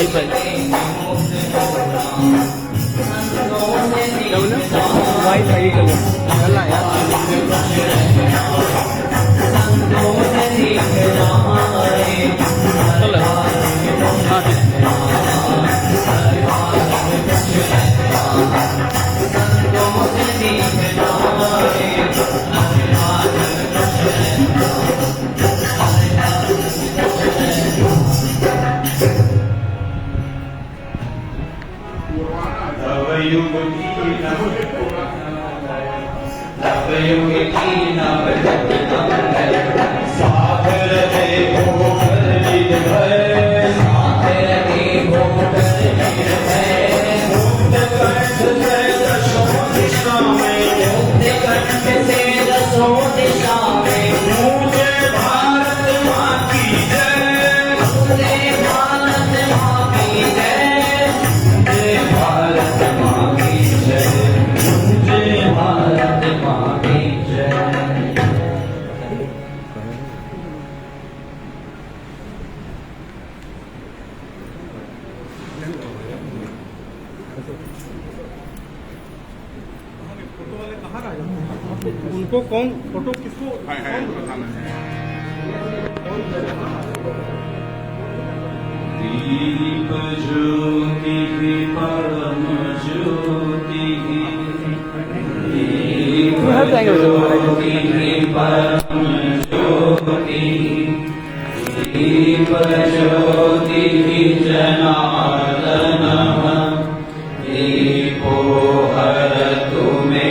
Wifi क्या बोला wifi चल रहा उनको कौन फोटो किसको बताना है? दीप ज्योति परम ज्योति दीप ज्योति परम ज्योति दीप ज्योति जनार्दन दीपो हरतु मे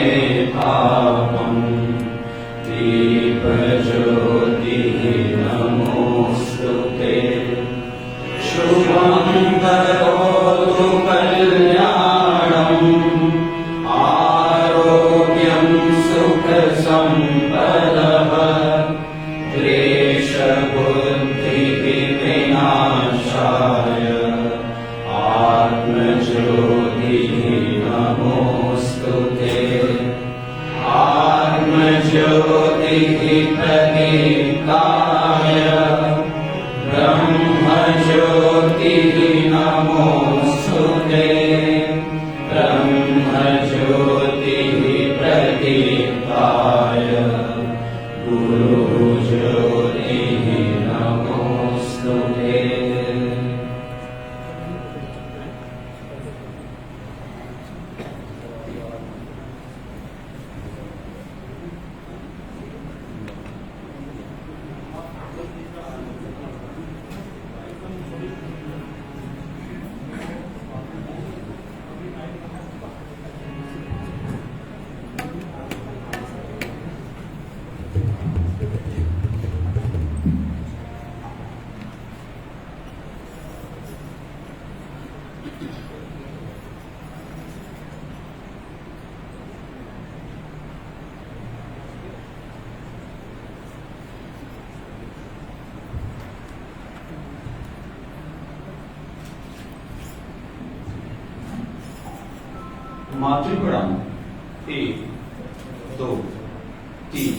पापम् दीप ज्योति नमोस्तुते शुभं करोतु कल्याणम् आरोग्यं सुख संपदः क्लेशबुद्धि विनाशाय आत्मज्योतिः नमोस्तुते आत्मज्योतिः प्रदीप्ताय ब्रह्मज्योतिः नमोस्तुते ब्रह्मज्योतिः प्रदीप्ताय गुरुज्योतिः नमोस्तुते। मातृपुराण 1, 2, 3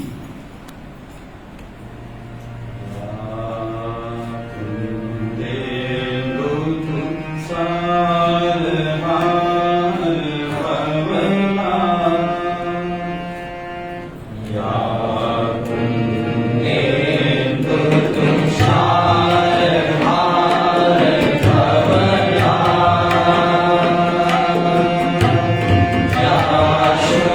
शुभ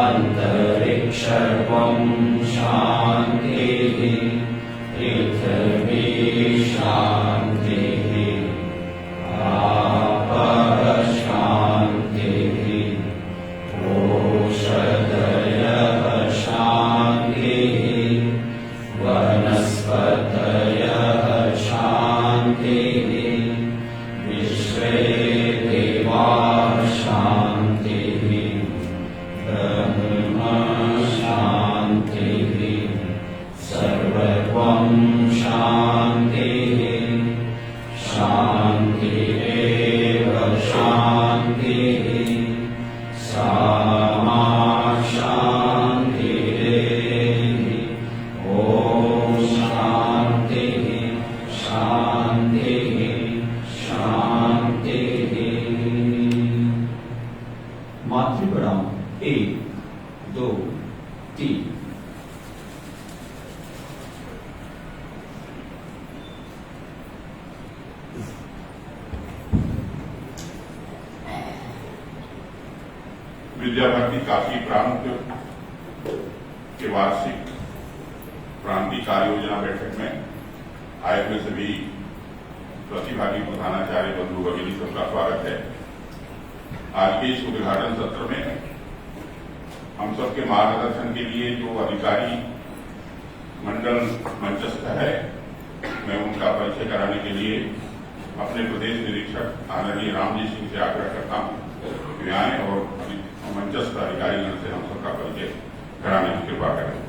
अन्तरिक्षर्वं शान्तिः पृथिवी शान्तिः आपः शान्तिः ओषधयः शान्तिः वनस्पतयः शान्तिः विश्वे देवाः शान्तिः ब्रह्म शान्तिः सर्वं शान्तिः शान्तिरेव शान्तिः सामा शान्तिरेव ॐ शान्तिः शान्तिः शान्तिः मातृगणम 1 2 3 विद्या भारती काशी प्रांत के वार्षिक क्रांति कार्य योजना बैठक में आए हुए सभी प्रतिभागी प्रधानाचार्य बंधु भगिनी सबका स्वागत है। आज के इस उद्घाटन सत्र में हम सबके मार्गदर्शन के लिए जो अधिकारी मंडल मंचस्थ है, मैं उनका परिचय कराने के लिए अपने प्रदेश निरीक्षक आदरणीय रामजी सिंह से आग्रह करता हूं कि आए और मंचस्थ अधिकारीगण से हम सबका परिचय कराने की कृपा करें।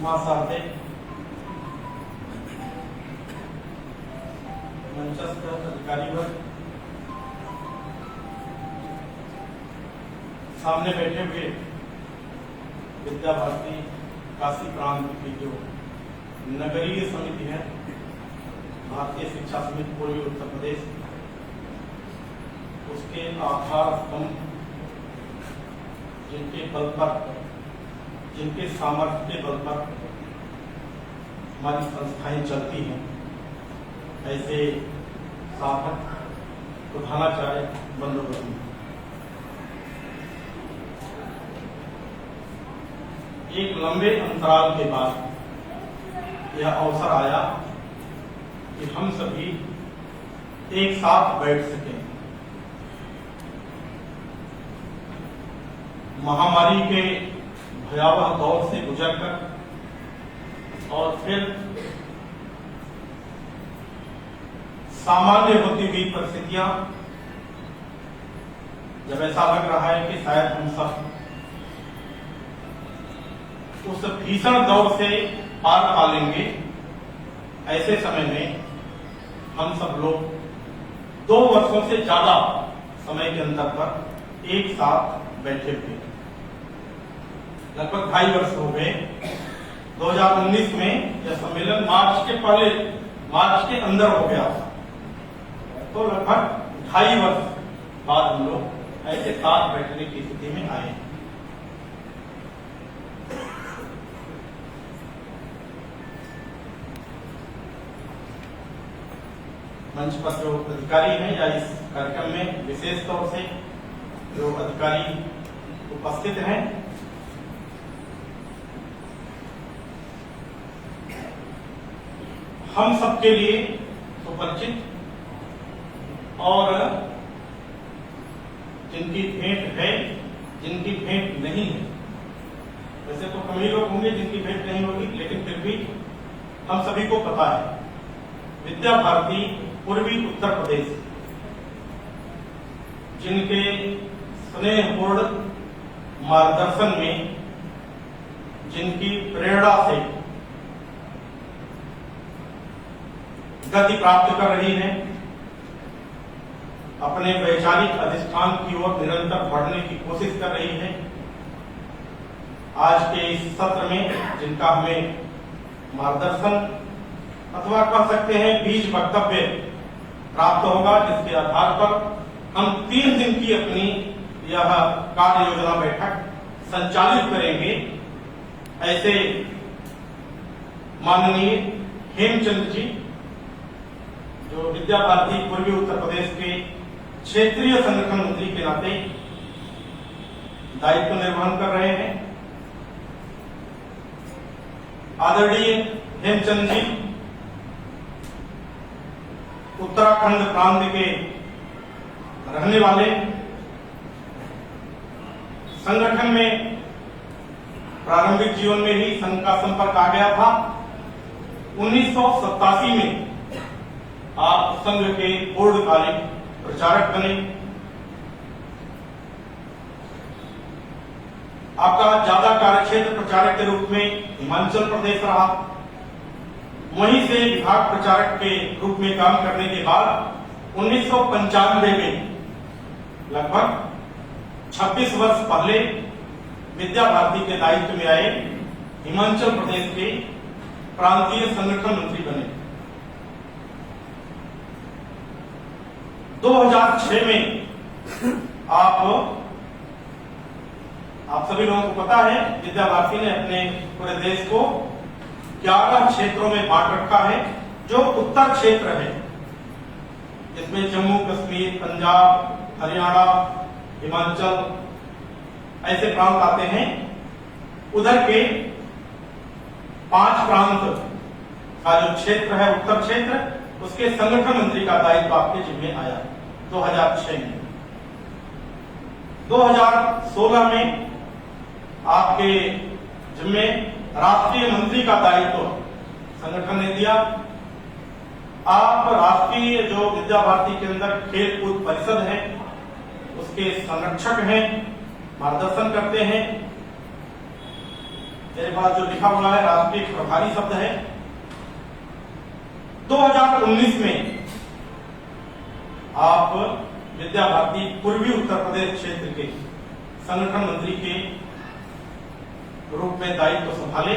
महासारथे मंचस्थ अधिकारी वर्ग, सामने बैठे हुए विद्या भारती काशी प्रांत की जो नगरीय समिति है, भारतीय शिक्षा समिति पूर्वी उत्तर प्रदेश, उसके आधार स्तंभ जिनके बल पर, जिनके सामर्थ्य के बल पर हमारी संस्थाएं चलती हैं, ऐसे साधक प्रधानाचार्य बंधु भगिनी, एक लंबे अंतराल के बाद यह अवसर आया कि हम सभी एक साथ बैठ सकें। महामारी के भयावह दौर से गुजरकर और फिर सामान्य होती हुई परिस्थितियां, जब ऐसा लग रहा है कि शायद हम सब उस भीषण दौर से पार पा लेंगे, ऐसे समय में हम सब लोग 2 वर्षों से ज्यादा समय के अंतर पर एक साथ बैठे हुए, लगभग 2.5 वर्ष हो गए। 2019 में यह सम्मेलन मार्च के अंदर हो गया, तो लगभग 2.5 वर्ष बाद हम लोग ऐसे साथ बैठने की स्थिति में आए। मंच पर जो अधिकारी हैं या इस कार्यक्रम में विशेष तौर से जो अधिकारी उपस्थित हैं, हम सबके लिए सुपरिचित और जिनकी भेंट है, जिनकी भेंट नहीं है, वैसे तो कम ही लोग होंगे जिनकी भेंट नहीं होगी, लेकिन फिर भी हम सभी को पता है विद्या भारती पूर्वी उत्तर प्रदेश, जिनके स्नेहपूर्ण मार्गदर्शन में जिनकी प्रेरणा से गति प्राप्त कर रही है, अपने वैचारिक अधिष्ठान की ओर निरंतर बढ़ने की कोशिश कर रही है। आज के इस सत्र में जिनका हमें मार्गदर्शन अथवा कह सकते हैं बीज वक्तव्य प्राप्त होगा, जिसके आधार पर हम 3 दिन की अपनी यह कार्य योजना बैठक संचालित करेंगे। ऐसे माननीय हेमचंद जी, जो विद्या भारती पूर्वी उत्तर प्रदेश के क्षेत्रीय संगठन मंत्री के नाते दायित्व निर्वहन कर रहे हैं। आदरणीय हेमचंद जी उत्तराखंड प्रांत के रहने वाले, संगठन में प्रारंभिक जीवन में ही संघ का संपर्क आ गया था। 1987 में आप संघ के पूर्णकालिक प्रचारक बने। आपका ज्यादा कार्यक्षेत्र प्रचारक के रूप में हिमाचल प्रदेश रहा। वहीं से विभाग प्रचारक के रूप में काम करने के बाद 1995 में लगभग 26 वर्ष पहले विद्या भारती के दायित्व में आए हिमाचल प्रदेश के प्रांतीय संगठन मंत्री बने। 2006 में आप सभी लोगों को पता है, विद्या भारती ने अपने पूरे देश को 11 क्षेत्रों में बांट रखा है, जो उत्तर क्षेत्र है, जिसमें जम्मू कश्मीर, पंजाब, हरियाणा, हिमाचल ऐसे प्रांत आते हैं। उधर के 5 प्रांत का जो क्षेत्र है, उत्तर क्षेत्र, उसके संगठन मंत्री का दायित्व आपके जिम्मे आया 2006 में। 2016 में आपके जिम्मे राष्ट्रीय मंत्री का दायित्व संगठन ने दिया। आप राष्ट्रीय जो विद्या भारती के अंदर खेल कूद परिषद है, उसके संरक्षक हैं, मार्गदर्शन करते हैं। मेरे पास जो लिखा हुआ है राष्ट्रीय प्रभारी शब्द है। 2019 में आप विद्या भारती पूर्वी उत्तर प्रदेश क्षेत्र के संगठन मंत्री के रूप में दायित्व संभाले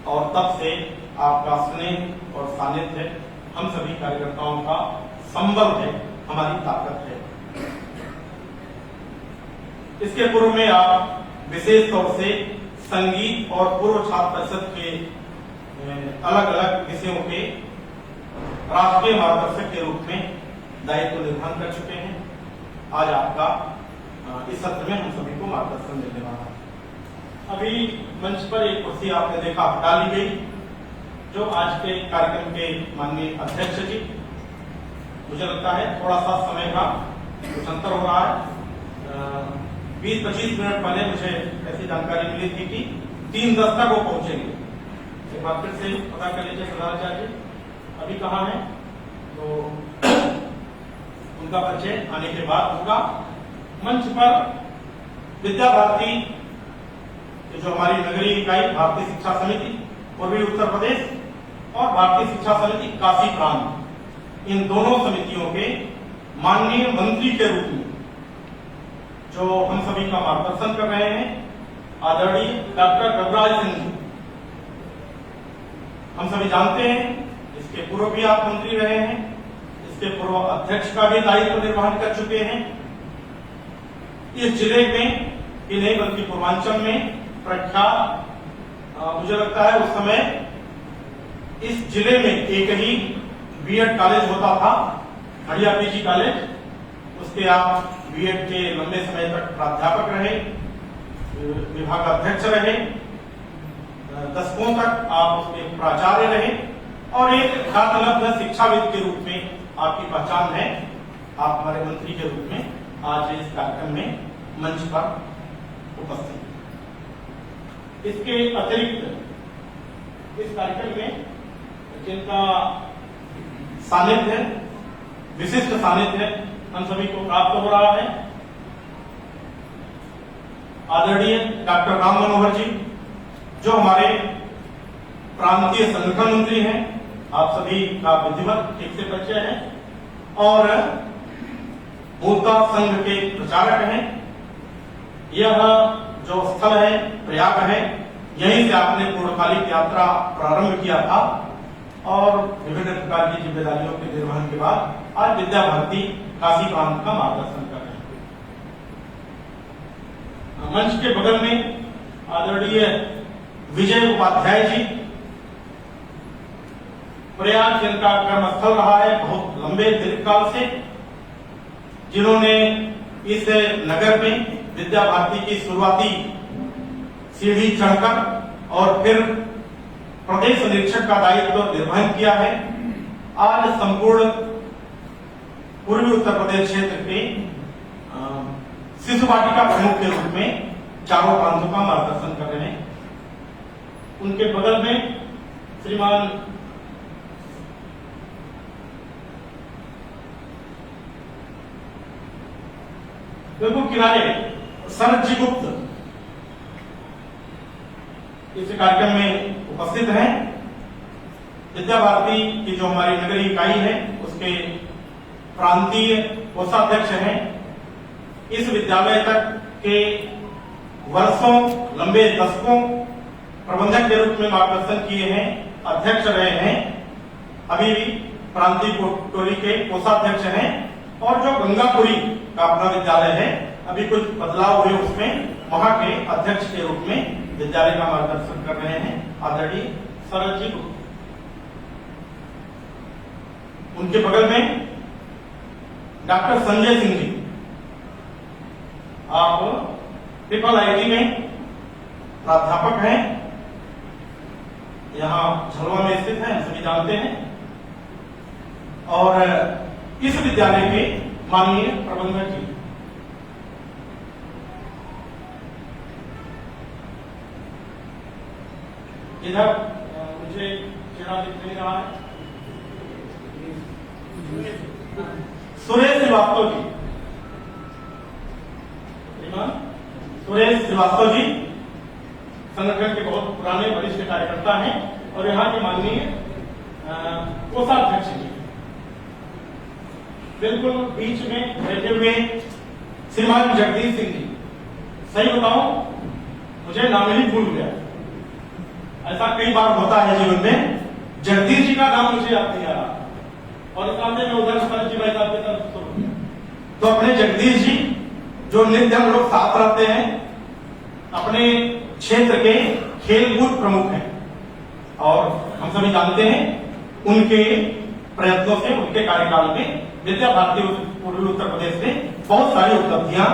और तब से आपका स्नेह और सानिध्य हम सभी कार्यकर्ताओं का संबल है, हमारी ताकत है। इसके पूर्व में आप विशेष तौर से संगीत और पूर्व छात्र परिषद के अलग अलग विषयों के राष्ट्रीय मार्गदर्शक के रूप में दायित्व निर्वहन कर चुके हैं। आज आपका इस सत्र में हम सभी को मार्गदर्शन मिलने वाला है। अभी मंच पर एक कुर्सी आपने देखा हटा ली गई, जो आज के कार्यक्रम के माननीय अध्यक्ष जी, मुझे लगता है थोड़ा सा समय का कुछ अंतर हो रहा है। 20-25 मिनट पहले मुझे ऐसी जानकारी मिली थी कि 3:10 तक वो पहुंचेंगे। एक बार फिर से पता कर लीजिए सदाचार्य जी अभी कहाँ है, तो उनका परिचय आने के बाद होगा। मंच पर विद्या भारती जो हमारी नगरीय इकाई भारतीय शिक्षा समिति पूर्वी उत्तर प्रदेश और भारतीय शिक्षा समिति काशी प्रांत, इन दोनों समितियों के माननीय मंत्री के रूप में जो हम सभी का मार्गदर्शन कर रहे हैं, आदरणीय डॉक्टर रघुराज सिंह जी। हम सभी जानते हैं इसके पूर्व भी आप मंत्री रहे हैं, इसके पूर्व अध्यक्ष का भी दायित्व निर्वहन कर चुके हैं। इस जिले में ही नहीं बल्कि पूर्वांचल में प्रख्यात, मुझे लगता है उस समय इस जिले में एक ही बीएड कॉलेज होता था, हड़िया पीजी कॉलेज। उसके आप बीएड के लंबे समय तक प्राध्यापक रहे, विभागाध्यक्ष रहे, दशकों तक आप उसके प्राचार्य रहे और एक ख्यातनाम शिक्षाविद के रूप में आपकी पहचान है। आप हमारे मंत्री के रूप में आज इस कार्यक्रम में मंच पर उपस्थित। इसके अतिरिक्त इस कार्यक्रम में जिनका सानिध्य, विशिष्ट सानिध्य हम सभी को प्राप्त हो रहा है, आदरणीय डॉक्टर राम मनोहर जी, जो हमारे प्रांतीय संगठन मंत्री हैं, आप सभी का विधिवत ठीक से परिचय है, और मूलतः संघ के प्रचारक हैं। यह जो स्थल है प्रयाग है, यहीं से आपने पूर्णकालिक यात्रा प्रारंभ किया था और विभिन्न प्रकार की जिम्मेदारियों के निर्वहन के बाद आज विद्या भारती काशी प्रांत का मार्गदर्शन कर रहे हैं। मंच के बगल में आदरणीय विजय उपाध्याय जी, प्रयाग जिनका कर्मस्थल रहा है बहुत लंबे दीर्घकाल से, जिन्होंने इस नगर में विद्या भारती की शुरुआती सीढ़ी चढ़कर और फिर प्रदेश निरीक्षक का दायित्व निर्वहन किया है। आज संपूर्ण पूर्वी उत्तर प्रदेश क्षेत्र के शिशु वाटिका प्रमुख के रूप में चारों प्रांतों का मार्गदर्शन कर रहे हैं। उनके बगल में श्रीमान बिल्कुल किनारे शरद जी गुप्त इस कार्यक्रम में उपस्थित हैं। विद्या भारती की जो हमारी नगरीय इकाई है उसके प्रांतीय कोषाध्यक्ष हैं। इस विद्यालय तक के वर्षों लंबे दशकों प्रबंधक के रूप में मार्गदर्शन किए हैं, अध्यक्ष रहे हैं, अभी भी प्रांतीय टोली के कोषाध्यक्ष हैं, और जो गंगापुरी का अपना विद्यालय है अभी कुछ बदलाव हुए उसमें वहां के अध्यक्ष के रूप में विद्यालय का मार्गदर्शन कर रहे हैं आदरणीय शरद जी। उनके बगल में डॉक्टर संजय सिंह जी, आप ट्रिपल आईटी में प्राध्यापक हैं, यहाँ झलवा में स्थित है, हम सभी जानते हैं, और इस विद्यालय के माननीय प्रबंधक जी। इधर मुझे चेहरा दिख नहीं रहा है, सुरेश श्रीवास्तव जी, सुरेश श्रीवास्तव जी संगठन के बहुत पुराने वरिष्ठ कार्यकर्ता हैं और यहाँ के माननीय कोषाध्यक्ष जी। बिल्कुल बीच में बैठे हुए श्रीमान जगदीश सिंह जी, सही बताऊं मुझे नाम ही भूल गया, ऐसा कई बार होता है जीवन में, जगदीश जी का नाम मुझे याद नहीं आ रहा और इस नाते में उधर सरजी भाई साहब की तरफ शुरू हो गया। तो अपने जगदीश जी जो नित्य हम लोग साथ रहते हैं, अपने क्षेत्र के खेलकूद प्रमुख हैं और हम सभी जानते हैं उनके प्रयत्नों से, उनके कार्यकाल में विद्या भारती पूर्वी उत्तर प्रदेश ने बहुत सारी उपलब्धियां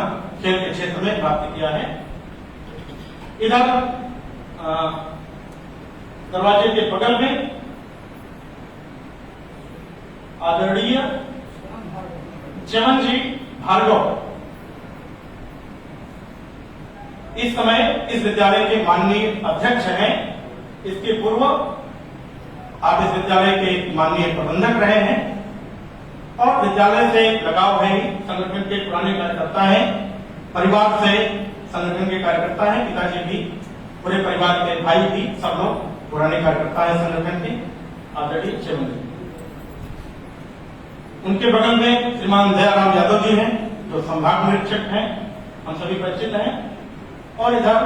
खेल के क्षेत्र में प्राप्त किया है। इधर दरवाजे के बगल में आदरणीय चमन जी भार्गव इस समय इस विद्यालय के माननीय अध्यक्ष हैं। इसके पूर्व आप इस विद्यालय के माननीय प्रबंधक रहे हैं और विद्यालय से लगाव है, संगठन के पुराने कार्यकर्ता हैं, परिवार से संगठन के कार्यकर्ता हैं, पिताजी भी, पूरे परिवार के भाई भी, सब लोग पुराने कार्यकर्ता हैं संगठन के, आदरणीय चमन जी। उनके बगल में श्रीमान दयाराम यादव जी हैं जो संभाग निरीक्षक हैं, हम सभी परिचित हैं, और इधर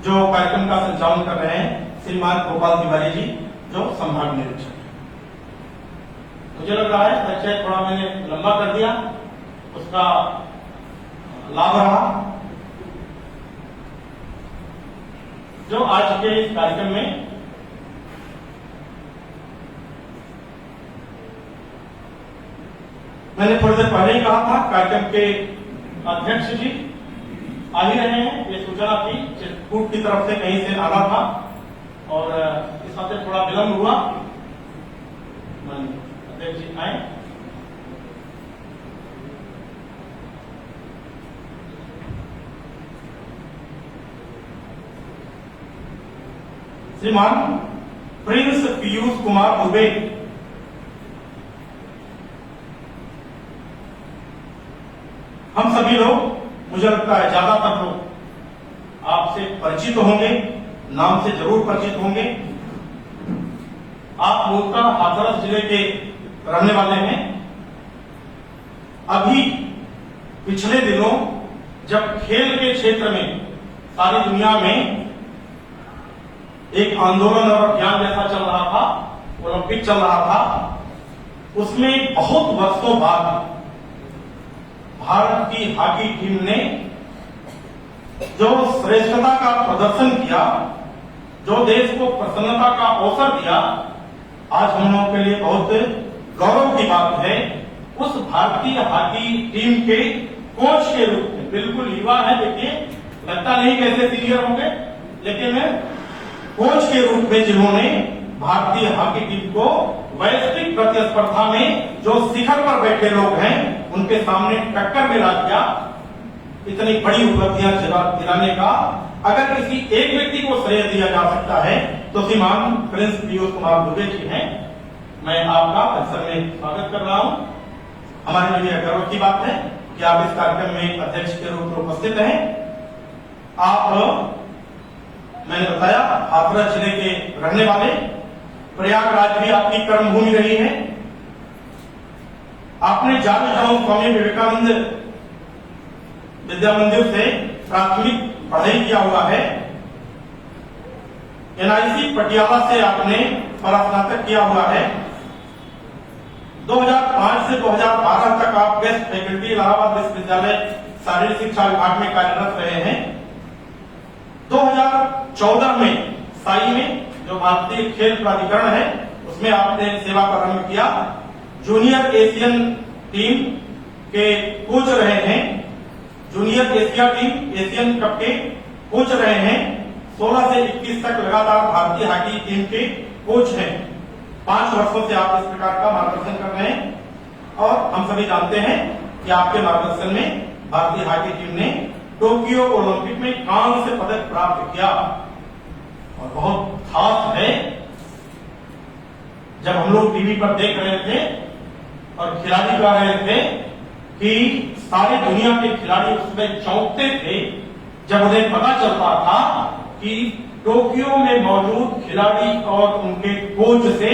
जो कार्यक्रम का संचालन कर रहे हैं श्रीमान गोपाल तिवारी जी जो संभाग निरीक्षक हैं। मुझे लग रहा है परिचय थोड़ा मैंने लंबा कर दिया, उसका लाभ रहा। जो आज के इस कार्यक्रम में मैंने थोड़ी देर पहले ही कहा था, कार्यक्रम के अध्यक्ष जी आ ही रहे हैं, ये सूचना थी चित्रकूट की तरफ से कहीं से आना था और इस हफ्ते थोड़ा विलंब हुआ, अध्यक्ष जी आए। श्रीमान प्रिंस पीयूष कुमार दुबे हम सभी लोग, मुझे लगता है ज्यादातर लोग परिचित होंगे, नाम से जरूर परिचित होंगे। आप मूलतः हाथरस जिले के रहने वाले हैं। अभी पिछले दिनों जब खेल के क्षेत्र में सारी दुनिया में एक आंदोलन और अभियान जैसा चल रहा था, ओलंपिक चल रहा था, उसमें बहुत वर्षों बाद भारत की हॉकी टीम ने जो श्रेष्ठता का प्रदर्शन किया, जो देश को प्रसन्नता का अवसर दिया, आज हम लोगों के लिए बहुत गौरव की बात है। उस भारतीय हॉकी टीम के कोच के रूप में, बिल्कुल युवा है, देखिए लगता नहीं कैसे सीनियर होंगे, लेकिन कोच के रूप में जिन्होंने भारतीय हॉकी टीम को वैश्विक प्रतिस्पर्धा में जो शिखर पर बैठे लोग हैं उनके सामने टक्कर मिला दिया, इतनी बड़ी उपलब्धियां दिलाने का अगर किसी एक व्यक्ति को श्रेय दिया जा सकता है तो श्रीमान प्रिंस पीयूष कुमार दुबे जी हैं। मैं आपका परिसर में स्वागत कर रहा हूं। हमारे लिए गर्व की बात है कि आप इस कार्यक्रम में अध्यक्ष के रूप में उपस्थित हैं। आप, मैंने बताया, हाथरस जिले के रहने वाले, प्रयागराज भी आपकी कर्मभूमि रही है। आपने जॉर्ज टाउन स्वामी विवेकानंद विद्या मंदिर से प्राथमिक पढ़ाई किया हुआ है। एनआईसी पटियाला से आपने परास्नातक किया हुआ है। 2005 से 2012 तक आप गेस्ट फैकल्टी इलाहाबाद विश्वविद्यालय शारीरिक शिक्षा विभाग में कार्यरत रहे हैं। 2014 में साई में जो भारतीय खेल प्राधिकरण है उसमें आपने सेवा प्रारंभ किया। जूनियर एशियन टीम के कोच रहे हैं, junior Asia team Asian cup के कोच रहे हैं। 16 से 21 तक लगातार भारतीय हॉकी टीम के कोच हैं। 5 वर्षों से आप इस प्रकार का मार्गदर्शन कर रहे हैं और हम सभी जानते हैं कि आपके मार्गदर्शन में भारतीय हॉकी टीम ने टोक्यो ओलंपिक में कांस्य से पदक प्राप्त किया। और बहुत खास है, जब हम लोग टीवी पर देख रहे थे और खिलाड़ी कह रहे थे कि सारी दुनिया के खिलाड़ी उसमें चौंकते थे जब उन्हें पता चलता था कि टोक्यो में मौजूद खिलाड़ी और उनके कोच से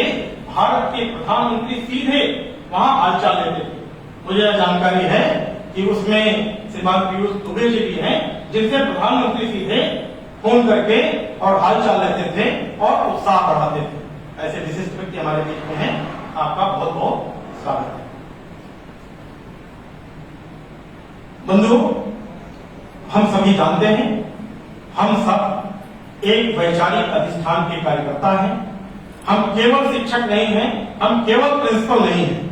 भारत के प्रधानमंत्री सीधे वहां हालचाल लेते थे। मुझे यह जानकारी है कि उसमें श्रीमान पीयूष दुबे जी भी हैं, जिनसे प्रधानमंत्री सीधे फोन करके और हालचाल लेते थे और उत्साह बढ़ाते थे। ऐसे विशिष्ट व्यक्ति हमारे बीच में हैं। आपका बहुत बहुत स्वागत है। बंधु, हम सभी जानते हैं, हम सब एक वैचारिक अधिष्ठान के कार्यकर्ता हैं। हम केवल शिक्षक नहीं हैं, हम केवल प्रिंसिपल नहीं हैं,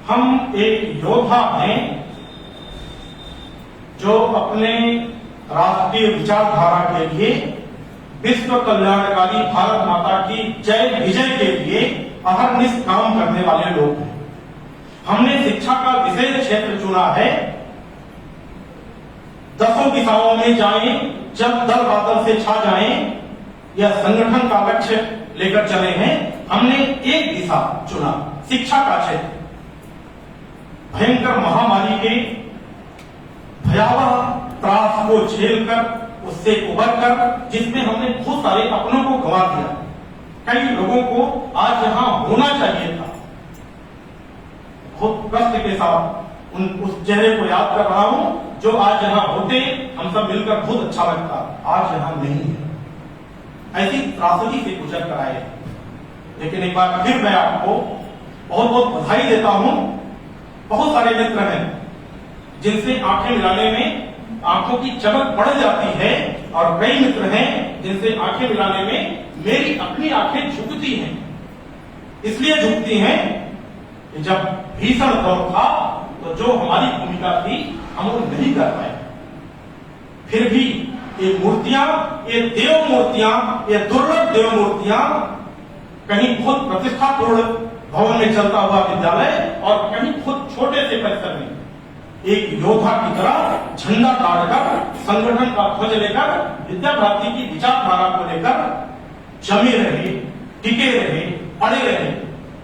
हम एक योद्धा हैं जो अपने राष्ट्रीय विचारधारा के लिए, विश्व कल्याणकारी भारत माता की जय विजय के लिए अहरनिश काम करने वाले लोग हैं। हमने शिक्षा का विशेष क्षेत्र चुना है। 10 दिशाओं में जाएं, जब दल बादल से छा जाएं, यह संगठन का लक्ष्य लेकर चले हैं। हमने एक दिशा चुना, शिक्षा का क्षेत्र। भयंकर महामारी के भयावह त्रास को झेलकर, उससे उबरकर, जिसमें हमने बहुत सारे अपनों को गंवा दिया, कई लोगों को आज यहां होना चाहिए था, बहुत कष्ट के साथ उस चेहरे को याद कर रहा हूं जो आज यहां होते, हम सब मिलकर बहुत अच्छा लगता, आज यहां नहीं है। ऐसी त्रासदी से गुजर कर आए। लेकिन एक बार फिर मैं आपको बहुत बहुत बधाई देता हूं। बहुत सारे मित्र हैं जिनसे आंखें मिलाने में आंखों की चमक बढ़ जाती है, और कई मित्र हैं जिनसे आंखें मिलाने में मेरी अपनी आंखें झुकती हैं। इसलिए झुकती हैं कि जब भीषण दौर था तो जो हमारी भूमिका थी हम वो नहीं कर पाए। फिर भी ये मूर्तियां, ये देव मूर्तियां, ये दुर्लभ देव मूर्तियां कहीं बहुत प्रतिष्ठापूर्ण भवन में चलता हुआ विद्यालय और कहीं बहुत छोटे से परिसर में एक योद्धा की तरह झंडा गाड़कर, संगठन का ध्वज लेकर, विद्या भारती की विचारधारा को लेकर जमे रहे, टिके रहे, पड़े रहे।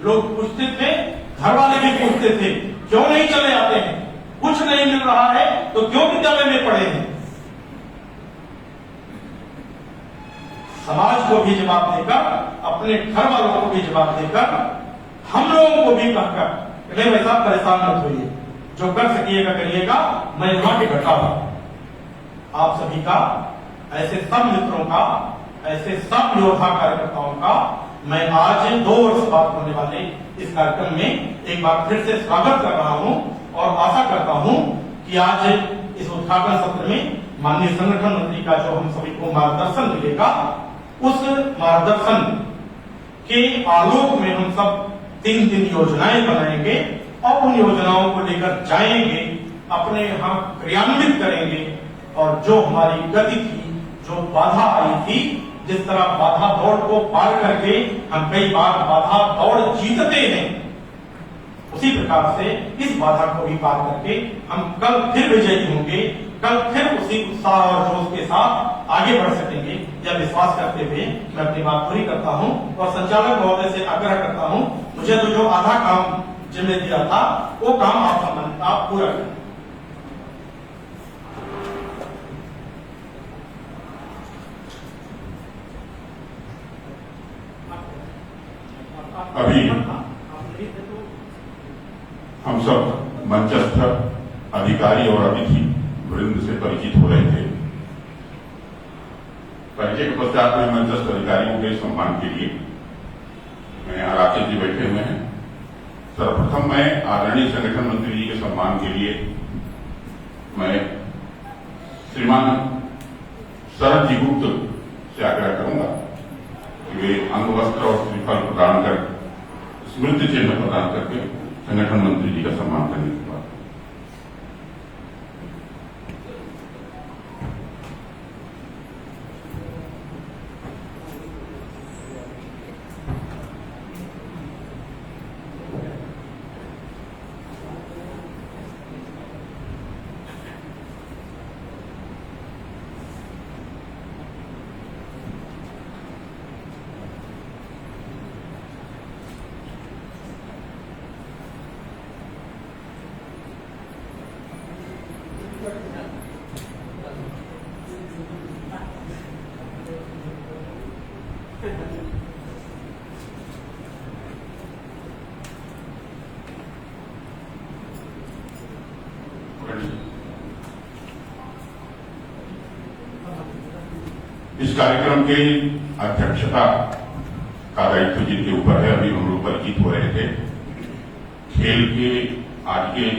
लोग पूछते थे, घर वाले भी पूछते थे, क्यों नहीं चले आते हैं, कुछ नहीं मिल रहा है तो क्यों विद्यालय में पढ़े हैं। समाज को भी जवाब देकर, अपने घर वालों को भी जवाब देकर, हम लोगों को भी कहकर, नहीं भाई साहब परेशान मत होइए, जो कर सकिएगा करिएगा, मैं यहाँ के घटा हूं। आप सभी का, ऐसे सब मित्रों का, ऐसे सब योद्धा कार्यकर्ताओं का मैं आज 2 वर्ष बाद होने वाले इस कार्यक्रम में एक बार फिर से स्वागत कर रहा हूं और आशा करता हूं कि आज इस उद्घाटन सत्र में माननीय संगठन मंत्री का जो हम सभी को मार्गदर्शन मिलेगा, उस मार्गदर्शन के आलोक में हम सब 3 योजनाएं बनाएंगे और उन योजनाओं को लेकर जाएंगे, अपने यहाँ क्रियान्वित करेंगे और जो हमारी गति थी, जो बाधा आई थी, जिस तरह बाधा दौड़ को पार करके हम कई बार बाधा दौड़ जीतते हैं, उसी प्रकार से इस बाधा को भी पार करके हम कल फिर विजयी होंगे, कल फिर उसी उत्साह और जोश के साथ आगे बढ़ सकेंगे, यह विश्वास करते हुए मैं अपनी बात पूरी करता हूं और संचालक महोदय से आग्रह करता हूं, मुझे तो जो आधा काम जिम्मे दिया था वो काम आप पूरा करें। अभी हम सब मंचस्थ अधिकारी और अतिथि वृंद से परिचित हो रहे थे। परिचय के पश्चात में मंचस्थ अधिकारियों के सम्मान के लिए मैं यहाँ राकेश जी बैठे हुए हैं। सर्वप्रथम मैं आदरणीय संगठन मंत्री जी के सम्मान के लिए मैं श्रीमान शरद जी गुप्त से आग्रह करूंगा कि वे अंग वस्त्र और श्रीफल प्रदान कर, स्मृति चिन्ह प्रदान करके संगठन मंत्री जी का सम्मान करने के बाद इस कार्यक्रम के अध्यक्षता का दायित्व जिनके ऊपर है, अभी हम लोग परिचित हो रहे थे। खेल के आज के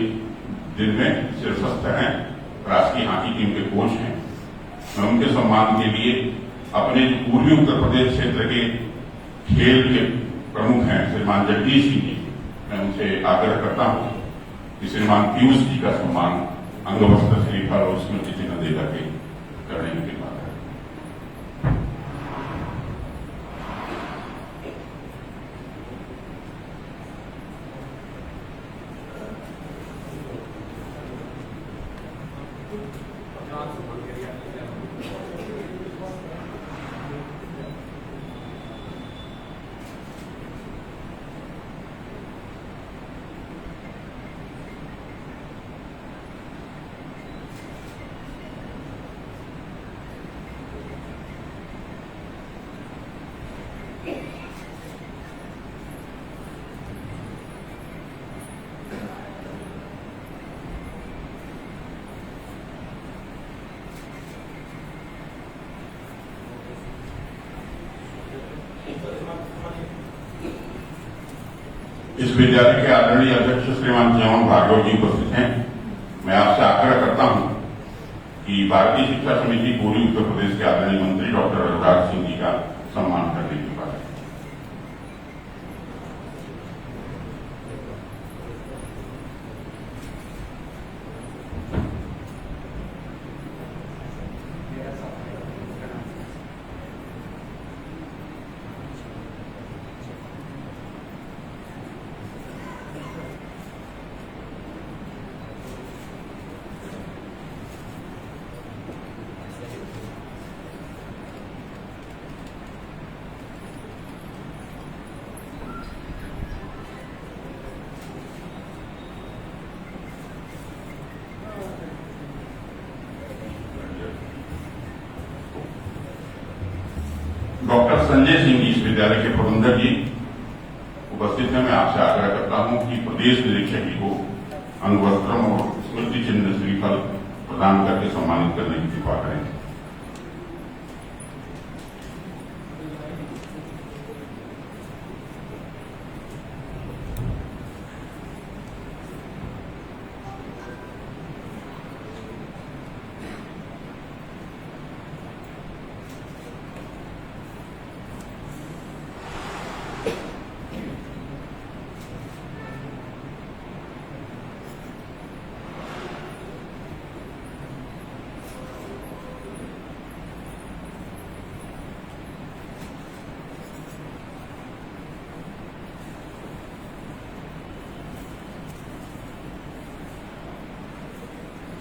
दिन में शीर्षस्थ हैं, राष्ट्रीय हॉकी टीम के कोच हैं। मैं उनके सम्मान के लिए अपने पूर्वी उत्तर प्रदेश क्षेत्र के खेल के प्रमुख हैं श्रीमान जगदीश सिंह जी, मैं उनसे आग्रह करता हूं कि श्रीमान पीयूष जी का सम्मान अंगवस्त्र श्रीफल और स्मृति चिन्ह दे करके करने की बात है। इस विद्यालय के आदरणीय अध्यक्ष श्रीमान जयमोहन भार्गव जी उपस्थित हैं। मैं आपसे आग्रह करता हूं कि भारतीय शिक्षा समिति पूर्वी उत्तर प्रदेश के आदरणीय मंत्री डॉक्टर अनुराग सिंह जी का सम्मान करने की बात है। डॉक्टर संजय सिंह जी इस विद्यालय के प्रबंधक जी उपस्थित हैं। मैं आपसे आग्रह करता हूं कि प्रदेश निरीक्षक जी को अंगवस्त्रम और स्मृति चिन्ह श्रीफल प्रदान करके सम्मानित करने की कृपा करें।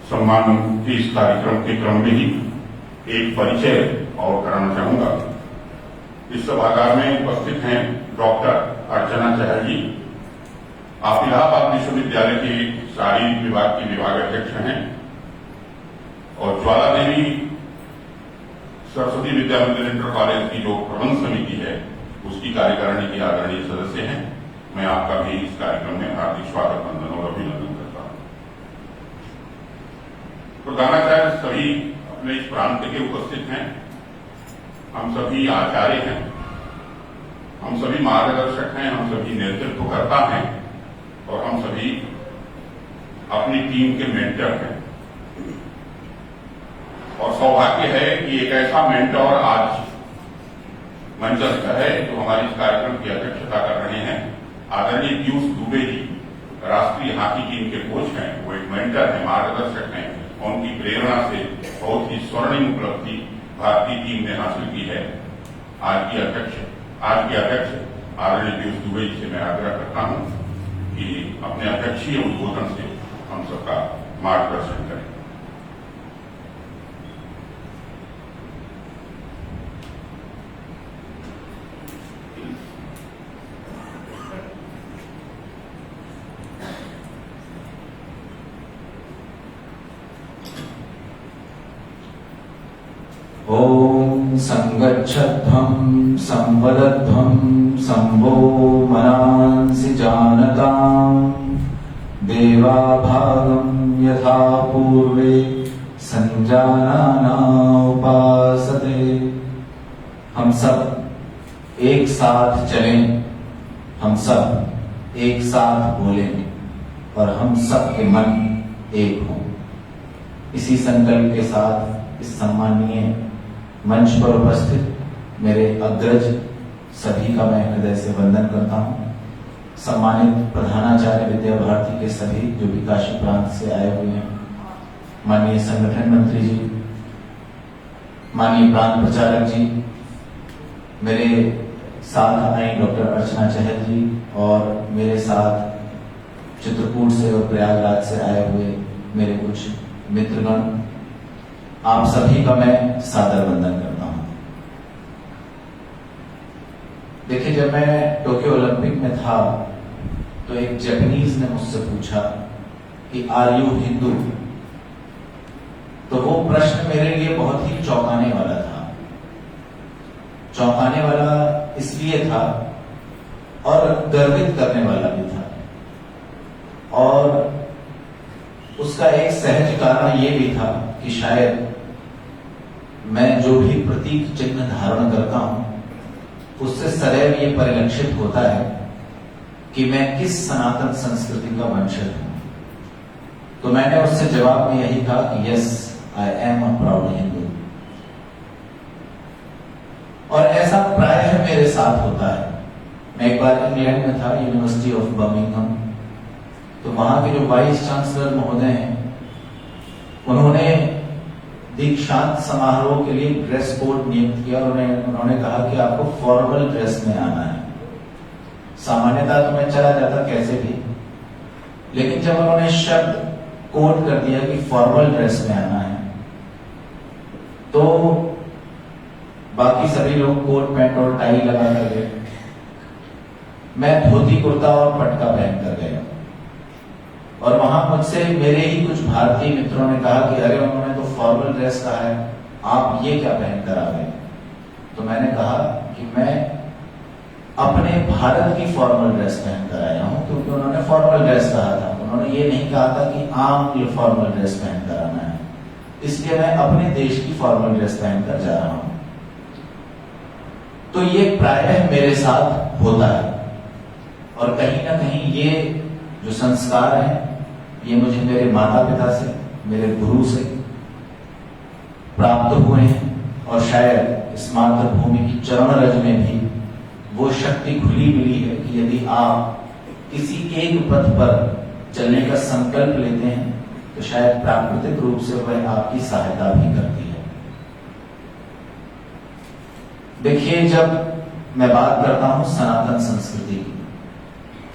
सम्मान के इस कार्यक्रम के क्रम में ही एक परिचय और कराना चाहूंगा। इस सभागार में उपस्थित हैं डॉक्टर अर्चना चहल जी। आप इलाहाबाद विश्वविद्यालय के शारीरिक विभाग के विभाग अध्यक्ष हैं और ज्वाला देवी सरस्वती विद्या मंदिर इंटर कॉलेज की जो प्रबंध समिति है उसकी कार्यकारिणी के आदरणीय सदस्य हैं। मैं आपका भी इस कार्यक्रम में हार्दिक स्वागत, वंदन और अभिनंदन करता हूं। प्रधानाचार्य सभी अपने इस प्रांत के उपस्थित हैं। हम सभी आचार्य हैं, हम सभी मार्गदर्शक हैं, हम सभी नेतृत्वकर्ता हैं और हम सभी अपनी टीम के मेंटर हैं। और सौभाग्य है कि एक ऐसा मेंटर आज मंचस्थ है जो हमारे इस कार्यक्रम की अध्यक्षता कर रहे हैं। आदरणीय पीयूष दुबे जी राष्ट्रीय हॉकी टीम के कोच हैं, वो एक मेंटर हैं, मार्गदर्शक हैं। उनकी प्रेरणा से बहुत ही स्वर्णिम उपलब्धि भारतीय टीम ने हासिल की है। आज के अध्यक्ष आदरणीय पीयूष दुबे जी से मैं आग्रह करता हूं कि अपने अध्यक्षीय उद्बोधन से हम सबका मार्गदर्शन करें। ओम संगच्छध्वं संवदध्वं संभो मनांसि जानताम् देवाभागं यथा पूर्वे संजानाना उपासते। हम सब एक साथ चलें, हम सब एक साथ बोलें और हम सब के मन एक हों। इसी संकल्प के साथ इस सम्मानीय मंच पर उपस्थित मेरे अग्रज सभी का मैं हृदय से वंदन करता हूं। सम्मानित प्रधानाचार्य विद्या भारती के सभी जो भी काशी प्रांत से आए हुए हैं, माननीय संगठन मंत्री जी, माननीय प्रांत प्रचारक जी, मेरे साथ आई डॉक्टर अर्चना चहल जी और मेरे साथ चित्रकूट से और प्रयागराज से आए हुए मेरे कुछ मित्रगण, आप सभी का मैं सादर वंदन करता हूं। देखिए, जब मैं टोक्यो ओलंपिक में था तो एक जापानीज ने मुझसे पूछा कि आर यू हिंदू। तो वो प्रश्न मेरे लिए बहुत ही चौंकाने वाला था। चौंकाने वाला इसलिए था और गर्वित करने वाला भी था, और उसका एक सहज कारण ये भी था कि शायद मैं जो भी प्रतीक चिन्ह धारण करता हूं उससे सदैव ये परिलक्षित होता है कि मैं किस सनातन संस्कृति का वंशज हूं। तो मैंने उससे जवाब में यही कहा कि yes, I am a proud Hindu. और ऐसा प्रायः मेरे साथ होता है। मैं एक बार इंग्लैंड में था, यूनिवर्सिटी ऑफ बर्मिंघम, तो वहां के जो वाइस चांसलर महोदय हैं, उन्होंने दीक्षांत समारोह के लिए ड्रेस कोड नियुक्त किया और उन्होंने कहा कि आपको फॉर्मल ड्रेस में आना है। सामान्यतः तो मैं चला जाता कैसे भी, लेकिन जब उन्होंने शब्द कोड कर दिया कि फॉर्मल ड्रेस में आना है, तो बाकी सभी लोग कोट पैंट और टाई लगा कर गए। मैं धोती कुर्ता और पटका पहन कर गया और वहां मुझसे मेरे ही कुछ भारतीय मित्रों ने कहा कि अरे, उन्होंने तो फॉर्मल ड्रेस कहा है, आप ये क्या पहन कर आ गए। तो मैंने कहा कि मैं अपने भारत की फॉर्मल ड्रेस पहनकर आया हूं, क्योंकि उन्होंने फॉर्मल ड्रेस कहा था, उन्होंने ये नहीं कहा था कि आम फॉर्मल ड्रेस पहनकर आना है, इसलिए मैं अपने देश की फॉर्मल ड्रेस पहनकर जा रहा हूं। तो ये प्रायः मेरे साथ होता है, और कहीं ना कहीं ये जो संस्कार हैं ये मुझे मेरे माता पिता से, मेरे गुरु से प्राप्त हुए हैं, और शायद इस मातृभूमि की चरण रज में भी वो शक्ति घुली मिली है कि यदि आप किसी एक पथ पर चलने का संकल्प लेते हैं तो शायद प्राकृतिक रूप से वह आपकी सहायता भी करती है। देखिए, जब मैं बात करता हूं सनातन संस्कृति की,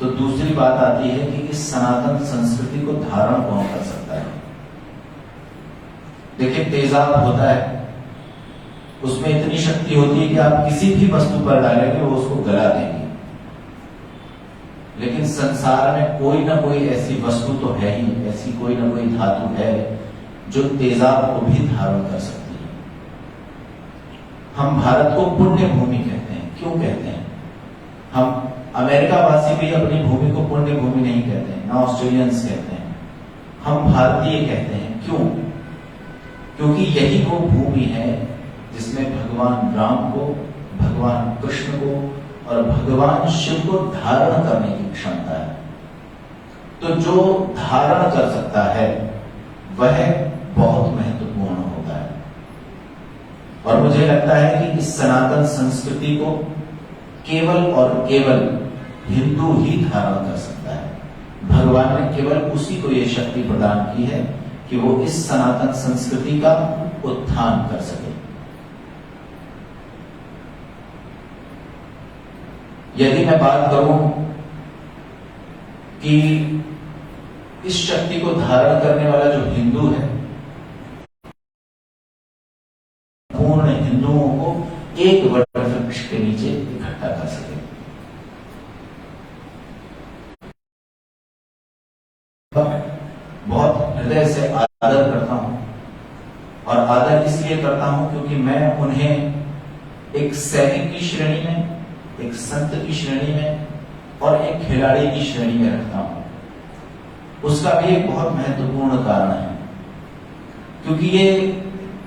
तो दूसरी बात आती है कि इस सनातन संस्कृति को धारण कौन कर सकता है। देखिए, तेजाब होता है, उसमें इतनी शक्ति होती है कि आप किसी भी वस्तु पर डालेंगे वो उसको गला देंगे, लेकिन संसार में कोई ना कोई ऐसी वस्तु तो है ही, ऐसी कोई ना कोई धातु है जो तेजाब को भी धारण कर सकती है। हम भारत को पुण्य भूमि कहते हैं। क्यों कहते हैं? हम अमेरिका वासी भी अपनी भूमि को पुण्य भूमि नहीं कहते हैं, ना ऑस्ट्रेलियंस कहते हैं, हम भारतीय कहते हैं। क्यों? क्योंकि यही वो भूमि है जिसमें भगवान राम को, भगवान कृष्ण को और भगवान शिव को धारण करने की क्षमता है। तो जो धारण कर सकता है वह बहुत महत्वपूर्ण होता है, और मुझे लगता है कि इस सनातन संस्कृति को केवल और केवल हिंदू ही धारण कर सकता है। भगवान ने केवल उसी को यह शक्ति प्रदान की है कि वो इस सनातन संस्कृति का उत्थान कर सके। यदि मैं बात करूं कि इस शक्ति को धारण करने वाला जो हिंदू है, पूर्ण हिंदुओं को एक वटवृक्ष के नीचे इकट्ठा कर सके। बहुत हृदय से आदर करता हूं, और आदर इसलिए करता हूं क्योंकि मैं उन्हें एक सैनिक की श्रेणी में, एक संत की श्रेणी में और एक खिलाड़ी की श्रेणी में रखता हूं। उसका भी एक बहुत महत्वपूर्ण कारण है, क्योंकि ये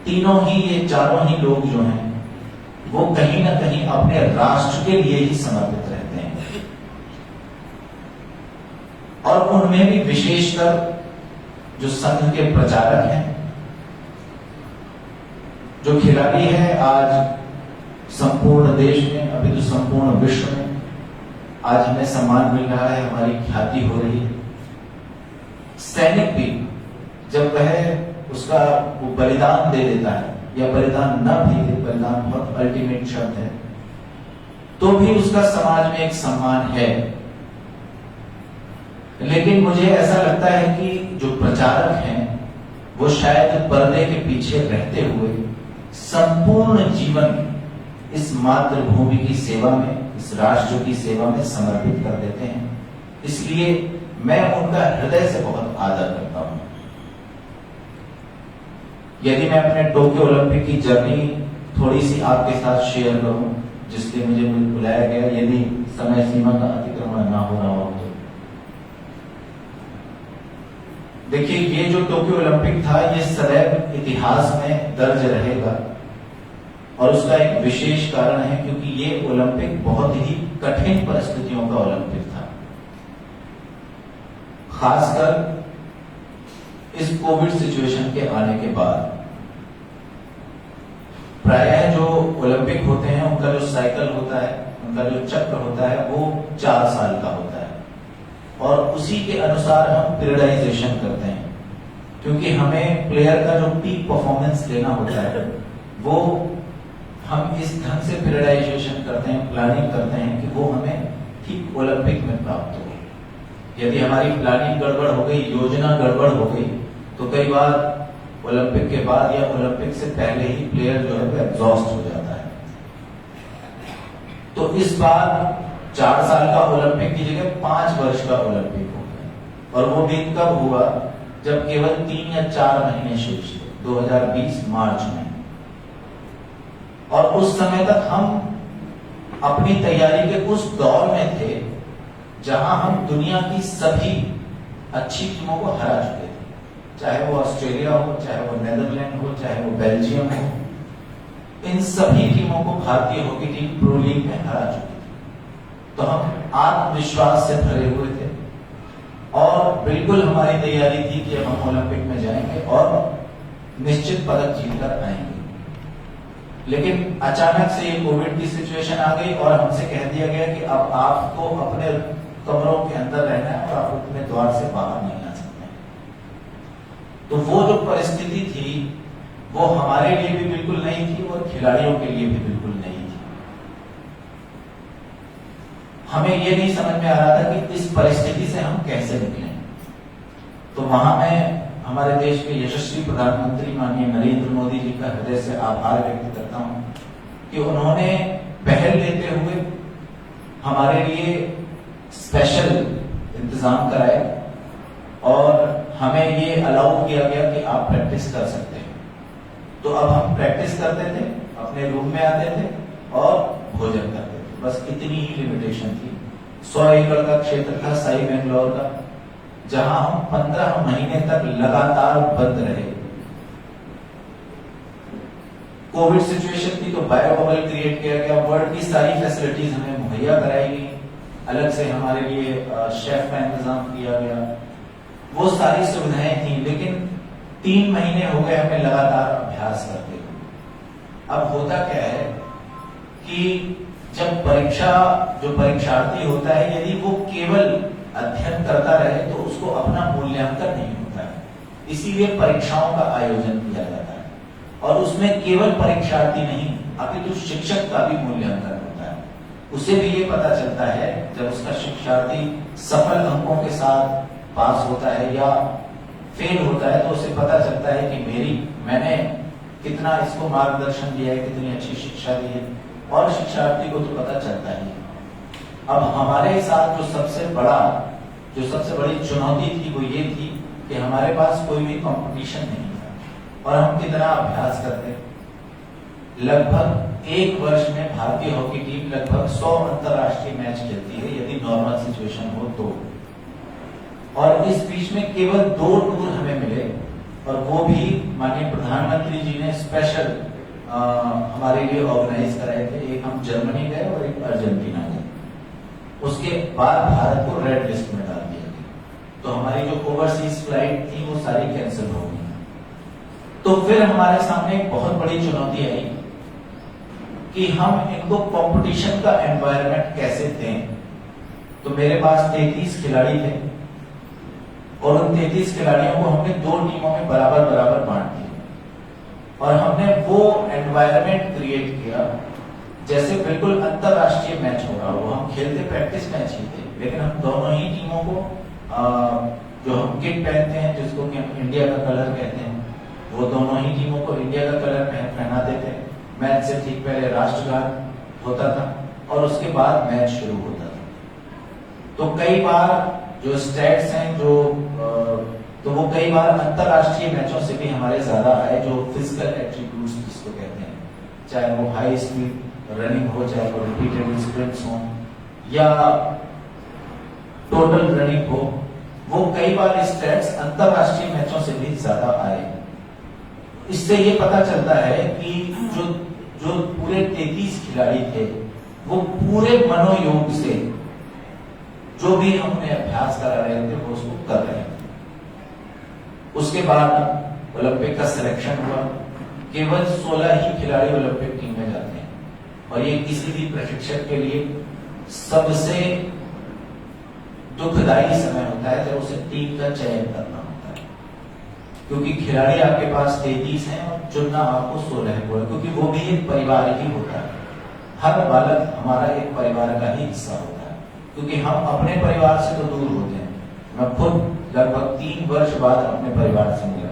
तीनों ही, ये चारों ही लोग जो हैं वो कहीं ना कहीं अपने राष्ट्र के लिए ही समर्पित रहते हैं, और उनमें भी विशेषकर जो संघ के प्रचारक हैं, जो खिलाड़ी है, आज संपूर्ण देश में, अभी तो संपूर्ण विश्व में आज हमें सम्मान मिल रहा है, हमारी ख्याति हो रही है। सैनिक भी जब वह उसका वो बलिदान दे देता है, या बलिदान न भी दे, बलिदान बहुत अल्टीमेट शब्द है, तो भी उसका समाज में एक सम्मान है। लेकिन मुझे ऐसा लगता है कि जो प्रचारक हैं वो शायद पर्दे के पीछे रहते हुए संपूर्ण जीवन इस मातृभूमि की सेवा में, इस राष्ट्र की सेवा में समर्पित कर देते हैं। इसलिए मैं उनका हृदय से बहुत आदर करता हूं। यदि मैं अपने टोक्यो ओलंपिक की जर्नी थोड़ी सी आपके साथ शेयर करूं, जिसके मुझे बुलाया गया, यदि समय सीमा का अतिक्रमण ना हो रहा हो तो। देखिए, ये जो टोक्यो ओलंपिक था ये सदैव इतिहास में दर्ज रहेगा, और उसका एक विशेष कारण है क्योंकि ये ओलंपिक बहुत ही कठिन परिस्थितियों का ओलंपिक था। खासकर इस कोविड सिचुएशन के आने के बाद प्रायः जो ओलंपिक होते हैं उनका जो साइकिल होता है, उनका जो चक्र होता है वो 4 साल का होता है, और उसी के अनुसार हम पीरियडाइजेशन करते हैं, क्योंकि हमें प्लेयर का जो पीक परफॉर्मेंस लेना होता है वो हम इस ढंग से पीरियडाइजेशन करते हैं, प्लानिंग करते हैं कि वो हमें ठीक ओलंपिक में प्राप्त हो। यदि हमारी प्लानिंग गड़बड़ हो गई, योजना गड़बड़ हो गई, तो कई बार ओलंपिक के बाद या ओलंपिक से पहले ही प्लेयर जो है वो एग्जॉस्ट हो जाता है। तो इस बार 4 साल का ओलंपिक की जगह 5 वर्ष का ओलंपिक हो गया, और वो दिन कब हुआ? जब केवल 3 या 4 महीने शेष थे, 2020 मार्च में। और उस समय तक हम अपनी तैयारी के उस दौर में थे जहां हम दुनिया की सभी अच्छी टीमों को हरा चुके थे, चाहे वो ऑस्ट्रेलिया हो, चाहे वो नेदरलैंड हो, चाहे वो बेल्जियम हो। इन सभी टीमों को भारतीय हॉकी टीम प्रो लीग में हरा चुकी थी। तो हम आत्मविश्वास से भरे हुए थे और बिल्कुल हमारी तैयारी थी कि हम ओलंपिक में जाएंगे और निश्चित पदक जीतकर आएंगे। लेकिन अचानक से ये कोविड की सिचुएशन आ गई और हमसे कह दिया गया कि अब आपको अपने कमरों के अंदर रहना है और आप अपने द्वार से बाहर नहीं आ सकते। तो वो जो परिस्थिति थी वो हमारे लिए भी बिल्कुल नहीं थी और खिलाड़ियों के लिए भी बिल्कुल नहीं थी। हमें ये नहीं समझ में आ रहा था कि इस परिस्थिति से हम कैसे निकलें। तो वहां मैं हमारे देश के यशस्वी प्रधानमंत्री माननीय नरेंद्र मोदी जी का हृदय से आभार व्यक्त करता हूं कि उन्होंने पहल लेते हुए हमारे लिए स्पेशल इंतजाम कराए और हमें ये अलाउ किया गया कि आप प्रैक्टिस कर सकते हैं। तो अब हम प्रैक्टिस करते थे, अपने रूम में आते थे और भोजन करते थे, बस इतनी ही लिमिटेशन थी। 100 एकड़ का क्षेत्र था साई बेंगलोर का, जहां हम 15 महीने तक लगातार बंद रहे। कोविड सिचुएशन थी तो बायो बबल क्रिएट किया गया, वर्ल्ड की सारी फैसिलिटीज हमें मुहैया कराई गई, अलग से हमारे लिए शेफ का इंतजाम किया गया, वो सारी सुविधाएं थी। लेकिन 3 महीने हो गए हमें लगातार अभ्यास करते हुए। अब होता क्या है कि जब परीक्षा जो परीक्षार्थी होता है, यदि वो केवल अध्ययन करता रहे तो उसको अपना मूल्यांकन नहीं होता है, इसीलिए परीक्षाओं का आयोजन किया जाता है और उसमें केवल परीक्षार्थी नहीं अपितु शिक्षक का भी मूल्यांकन होता है। उसे भी ये पता चलता है जब उसका शिक्षार्थी सफल अंकों के साथ पास होता है या फेल होता है, तो उसे पता चलता है कि मैंने कितना इसको मार्गदर्शन दिया है, कितनी अच्छी शिक्षा दी है, और शिक्षार्थी को तो पता चलता ही है। अब हमारे साथ जो सबसे बड़ी चुनौती थी वो ये थी कि हमारे पास कोई भी कंपटीशन नहीं था और हम कितना अभ्यास करते। लगभग एक वर्ष में भारतीय हॉकी टीम लगभग 100 अंतरराष्ट्रीय मैच खेलती है यदि नॉर्मल सिचुएशन हो तो। और इस बीच में केवल 2 टूर हमें मिले और वो भी माननीय प्रधानमंत्री जी ने स्पेशल हमारे लिए ऑर्गेनाइज कराए थे। एक हम जर्मनी गए और एक अर्जेंटीना गए। उसके बाद भारत को रेड लिस्ट में डाल दिया गया, तो हमारी जो ओवरसीज फ्लाइट थी वो सारी कैंसिल हो गई। तो फिर हमारे सामने एक बहुत बड़ी चुनौती आई कि हम इनको कंपटीशन का एनवायरनमेंट कैसे दें। तो मेरे पास 33 खिलाड़ी थे और उन 33 खिलाड़ियों को हमने 2 टीमों में बराबर बराबर बांट दिया और हमने वो एनवायरनमेंट क्रिएट किया जैसे बिल्कुल अंतरराष्ट्रीय मैच हो रहा हो। हम खेलते प्रैक्टिस मैच ही थे, लेकिन हम दोनों ही टीमों को जो हम किट पहनते हैं जिसको कि हम इंडिया का कलर कहते हैं, वो दोनों ही टीमों को इंडिया का कलर पहनाते थे। मैच से ठीक पहले राष्ट्रगान होता था और उसके बाद मैच शुरू होता था। तो कई बार जो स्टैट्स हैं तो वो कई बार अंतरराष्ट्रीय मैचों से भी हमारे ज्यादा आए, जो फिजिकल एट्रीब्यूट्स जिसको कहते हैं, चाहे वो हाई स्पीड रनिंग हो, चाहे वो रिपीटेड स्प्रिंट्स हो या टोटल रनिंग हो, वो कई बार स्टैट्स अंतरराष्ट्रीय मैचों से भी ज्यादा आए। इससे ये पता चलता है कि जो पूरे 33 खिलाड़ी थे वो पूरे मनोयोग से जो भी हमने अभ्यास करा रहे थे वो उसको कर रहे थे। उसके बाद ओलंपिक का सिलेक्शन हुआ। केवल 16 ही खिलाड़ी ओलंपिक टीम में जाते हैं और ये किसी भी प्रशिक्षक के लिए सबसे दुखदायी समय होता है जब उसे टीम का चयन करना होता है, क्योंकि खिलाड़ी आपके पास 33 हैं और चुनना आपको 16 को है, क्योंकि वो भी एक परिवार ही होता है। हर बालक हमारा एक परिवार का ही हिस्सा होता है, क्योंकि हम अपने परिवार से तो दूर होते हैं। मैं खुद लगभग 3 वर्ष बाद अपने परिवार से मिला।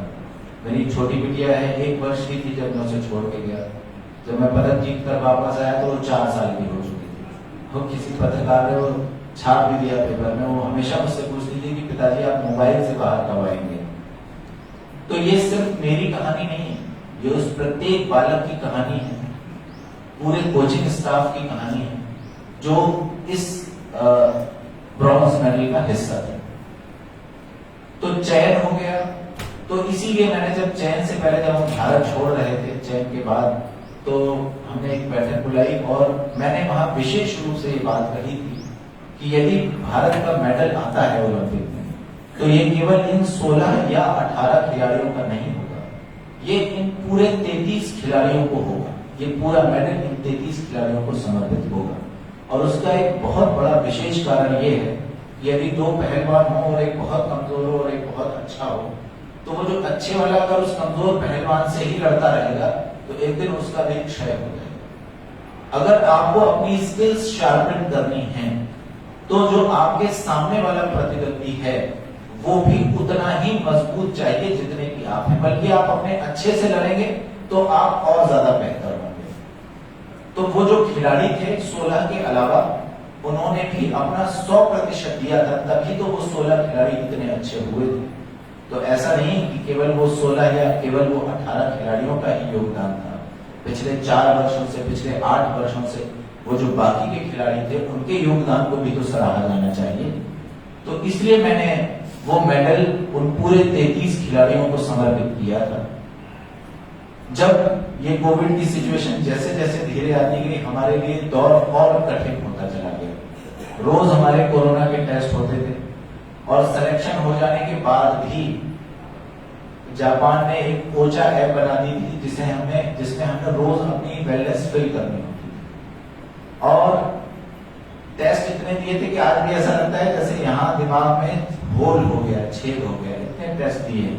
मेरी छोटी बिटिया है, 1 वर्ष की थी जब मैं उसे छोड़ के गया। जब मैं पदक जीत कर वापस आया तो वो 4 साल की हो चुकी थी। वो किसी पत्रकार ने वो छाप भी दिया पेपर में, वो हमेशा मुझसे पूछती थी कि पिताजी आप मोबाइल से बाहर कब आएंगे। तो ये सिर्फ मेरी कहानी नहीं है, ये उस प्रत्येक बालक की कहानी है पूरे कोचिंग स्टाफ की कहानी है जो इस ब्रॉन्ज मेडल का हिस्सा थे। तो चयन हो गया, तो इसीलिए मैंने जब चयन से पहले जब हम भारत छोड़ रहे थे, चयन के बाद तो हमने एक बैठक बुलाई और मैंने वहां विशेष रूप से ये बात कही थी कि यदि भारत का मेडल आता है ओलंपिक में तो ये केवल इन 16 या 18 खिलाड़ियों का नहीं होगा, ये इन पूरे 33 खिलाड़ियों को होगा। ये पूरा मेडल इन 33 खिलाड़ियों को समर्पित होगा। और उसका एक बहुत बड़ा विशेष कारण ये है कि यदि 2 पहलवान हो और एक बहुत कमजोर हो और एक बहुत अच्छा हो, तो वो जो अच्छे वाला अगर उस कमजोर पहलवान से ही लड़ता रहेगा तो एक दिन उसका भी क्षय हो जाएगा। अगर आपको अपनी स्किल्स शार्पन करनी है तो जो आपके सामने वाला प्रतिद्वंदी है वो भी उतना ही मजबूत चाहिए जितने की आप हैं, बल्कि आप अपने अच्छे से लड़ेंगे तो आप और ज्यादा बेहतर होंगे। तो वो जो खिलाड़ी थे 16 के अलावा उन्होंने भी अपना 100% दिया था, तभी तो वो 16 खिलाड़ी इतने अच्छे हुए थे। तो ऐसा नहीं कि केवल वो 16 या केवल वो 18 खिलाड़ियों का ही योगदान था। पिछले 4 वर्षों से, पिछले 8 वर्षों से वो जो बाकी के खिलाड़ी थे उनके योगदान को भी तो सराहा जाना चाहिए। तो इसलिए मैंने वो मेडल उन पूरे 33 खिलाड़ियों को समर्पित किया था। जब ये कोविड की सिचुएशन जैसे जैसे धीरे आती गई, हमारे लिए दौर और कठिन होता चला गया। रोज हमारे कोरोना के टेस्ट होते थे और सिलेक्शन हो जाने के बाद भी जापान ने एक ओचा ऐप बना दी थी जिसमें हमने रोज अपनी वेलनेस फिल करनी होती थी। और टेस्ट इतने दिए थे कि आज भी ऐसा लगता है जैसे यहाँ दिमाग में होल हो गया, छेद हो गया, इतने टेस्ट दिए।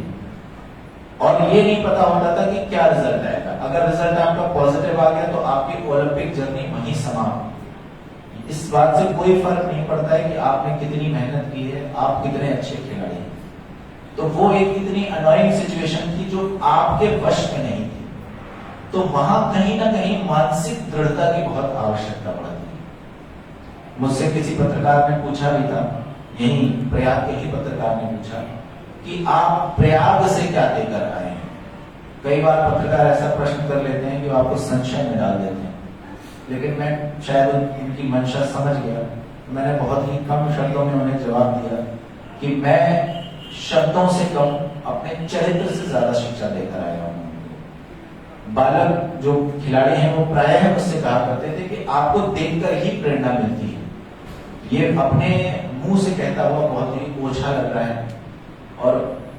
और ये नहीं पता होता था कि क्या रिजल्ट आएगा। अगर रिजल्ट आपका पॉजिटिव आ गया तो आपकी ओलंपिक जर्नी वहीं समाप्त। इस बात से कोई फर्क नहीं पड़ता है कि आपने कितनी मेहनत की है, आप कितने अच्छे खिलाड़ी हैं। तो वो एक इतनी अनोइंग सिचुएशन थी जो आपके वश में नहीं थी। तो वहां कहीं ना कहीं मानसिक दृढ़ता की बहुत आवश्यकता पड़ती है। मुझसे किसी पत्रकार ने पूछा भी था, यही प्रयाग के ही पत्रकार ने पूछा कि आप प्रयाग से क्या देकर आए हैं। कई बार पत्रकार ऐसा प्रश्न कर लेते हैं कि वो आपको संशय में डाल देते हैं, लेकिन मैं शायद उनकी मंशा समझ गया। मैंने बहुत ही कम शब्दों में उन्हें जवाब दिया कि मैं शब्दों से कम अपने चरित्र से ज्यादा शिक्षा देकर आया हूं। बालक जो खिलाड़ी हैं वो प्रायः मुझसे कहा करते थे कि आपको देखकर ही प्रेरणा मिलती है। ये अपने मुंह से कहता हुआ बहुत ही ओछा लग रहा है और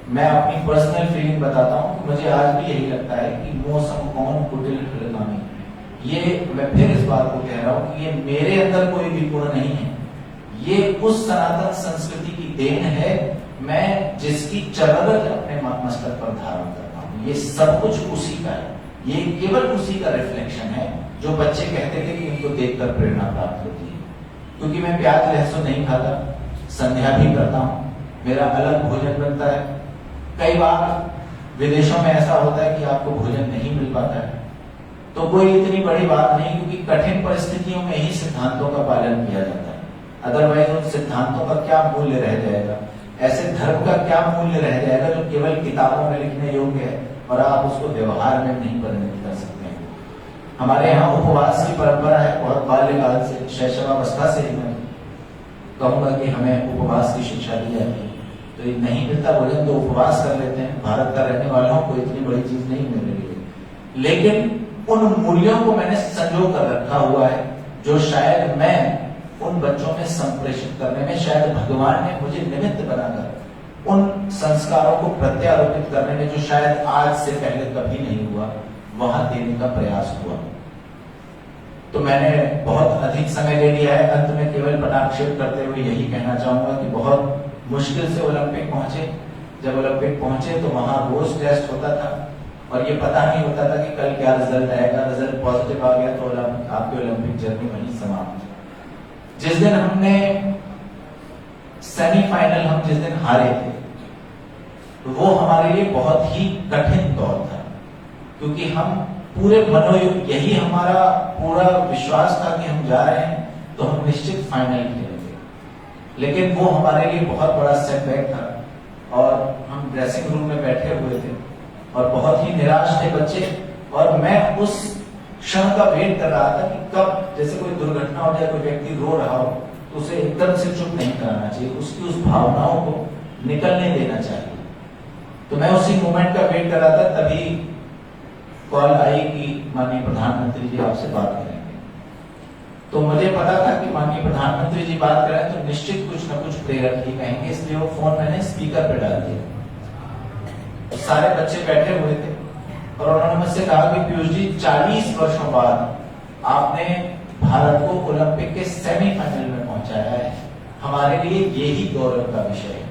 मैं अपनी पर्सनल फीलिंग बताता हूं कि मुझे आज भी यही लगता है कि मौसम कौन कुटिल खिलकामी। ये मैं फिर इस बात को कह रहा हूं कि ये मेरे अंदर कोई भी गुण नहीं है, ये उस सनातन संस्कृति की देन है मैं जिसकी चरगत अपने मस्तक पर धारण करता हूं। ये सब कुछ उसी का है, ये केवल उसी का रिफ्लेक्शन है जो बच्चे कहते थे कि इनको देखकर प्रेरणा प्राप्त होती है। क्योंकि मैं प्याज लहसुन नहीं खाता, संध्या भी करता हूं, मेरा अलग भोजन बनता है। कई बार विदेशों में ऐसा होता है कि आपको भोजन नहीं मिल पाता है, तो कोई इतनी बड़ी बात नहीं, क्योंकि कठिन परिस्थितियों में ही सिद्धांतों का पालन किया जाता है। अदरवाइज उन सिद्धांतों का क्या मूल्य रह जाएगा, ऐसे धर्म का क्या मूल्य रह जाएगा जो केवल किताबों में लिखने योग्य है और आप उसको व्यवहार में नहीं परिणत कर सकते हैं। हमारे यहाँ उपवास की परंपरा है बहुत बाल्यकाल से, शैशवावस्था से ही मैं कहूंगा कि हमें उपवास की शिक्षा दी जाती है। तो ये नहीं मिलता भोजन तो उपवास कर लेते हैं। भारत का रहने वालों को इतनी बड़ी चीज नहीं मिल रही है, लेकिन उन मूल्यों को मैंने संजो कर रखा हुआ है जो शायद मैं उन बच्चों में संप्रेषित करने में, शायद भगवान ने मुझे निमित्त बनाकर उन संस्कारों को प्रत्यारोपित करने में जो शायद आज से पहले कभी नहीं हुआ, वहां देने का प्रयास हुआ। तो मैंने बहुत अधिक समय ले लिया है। अंत में केवल पटाक्षेप करते हुए यही कहना चाहूंगा कि बहुत मुश्किल से ओलंपिक पहुंचे। जब ओलंपिक पहुंचे तो वहां रोज टेस्ट होता था और ये पता नहीं होता था कि कल क्या रिजल्ट आएगा। रिजल्ट पॉजिटिव आ गया तो आपकी ओलंपिक जर्नी वहीं समाप्त। जिस दिन हमने सेमीफाइनल हम जिस दिन हारे थे तो वो हमारे लिए बहुत ही कठिन दौर था, क्योंकि हम पूरे मनोयुक्त, यही हमारा पूरा विश्वास था कि हम जा रहे हैं तो हम निश्चित फाइनल खेलेंगे। लेकिन वो हमारे लिए बहुत बड़ा सेटबैक था और हम ड्रेसिंग रूम में बैठे हुए थे और बहुत ही निराश थे बच्चे। और मैं उस क्षण का वेट कर रहा था कि कब जैसे कोई दुर्घटना हो जाए, कोई व्यक्ति रो रहा हो तो उसे एकदम से चुप नहीं कराना चाहिए, उसकी उस भावनाओं को निकलने देना चाहिए। तो मैं उसी मोमेंट का वेट कर रहा था, तभी कॉल आई कि माननीय प्रधानमंत्री जी आपसे बात करेंगे। तो मुझे पता था कि माननीय प्रधानमंत्री जी बात करें तो निश्चित कुछ न कुछ प्रेरक ही कहेंगे, इसलिए वो फोन मैंने स्पीकर पे डाल दिया। तो सारे बच्चे बैठे हुए थे और उन्होंने मुझसे कहा कि पीयूष जी 40 वर्षों बाद आपने भारत को ओलंपिक के सेमीफाइनल में पहुंचाया है, हमारे लिए यही गौरव का विषय है।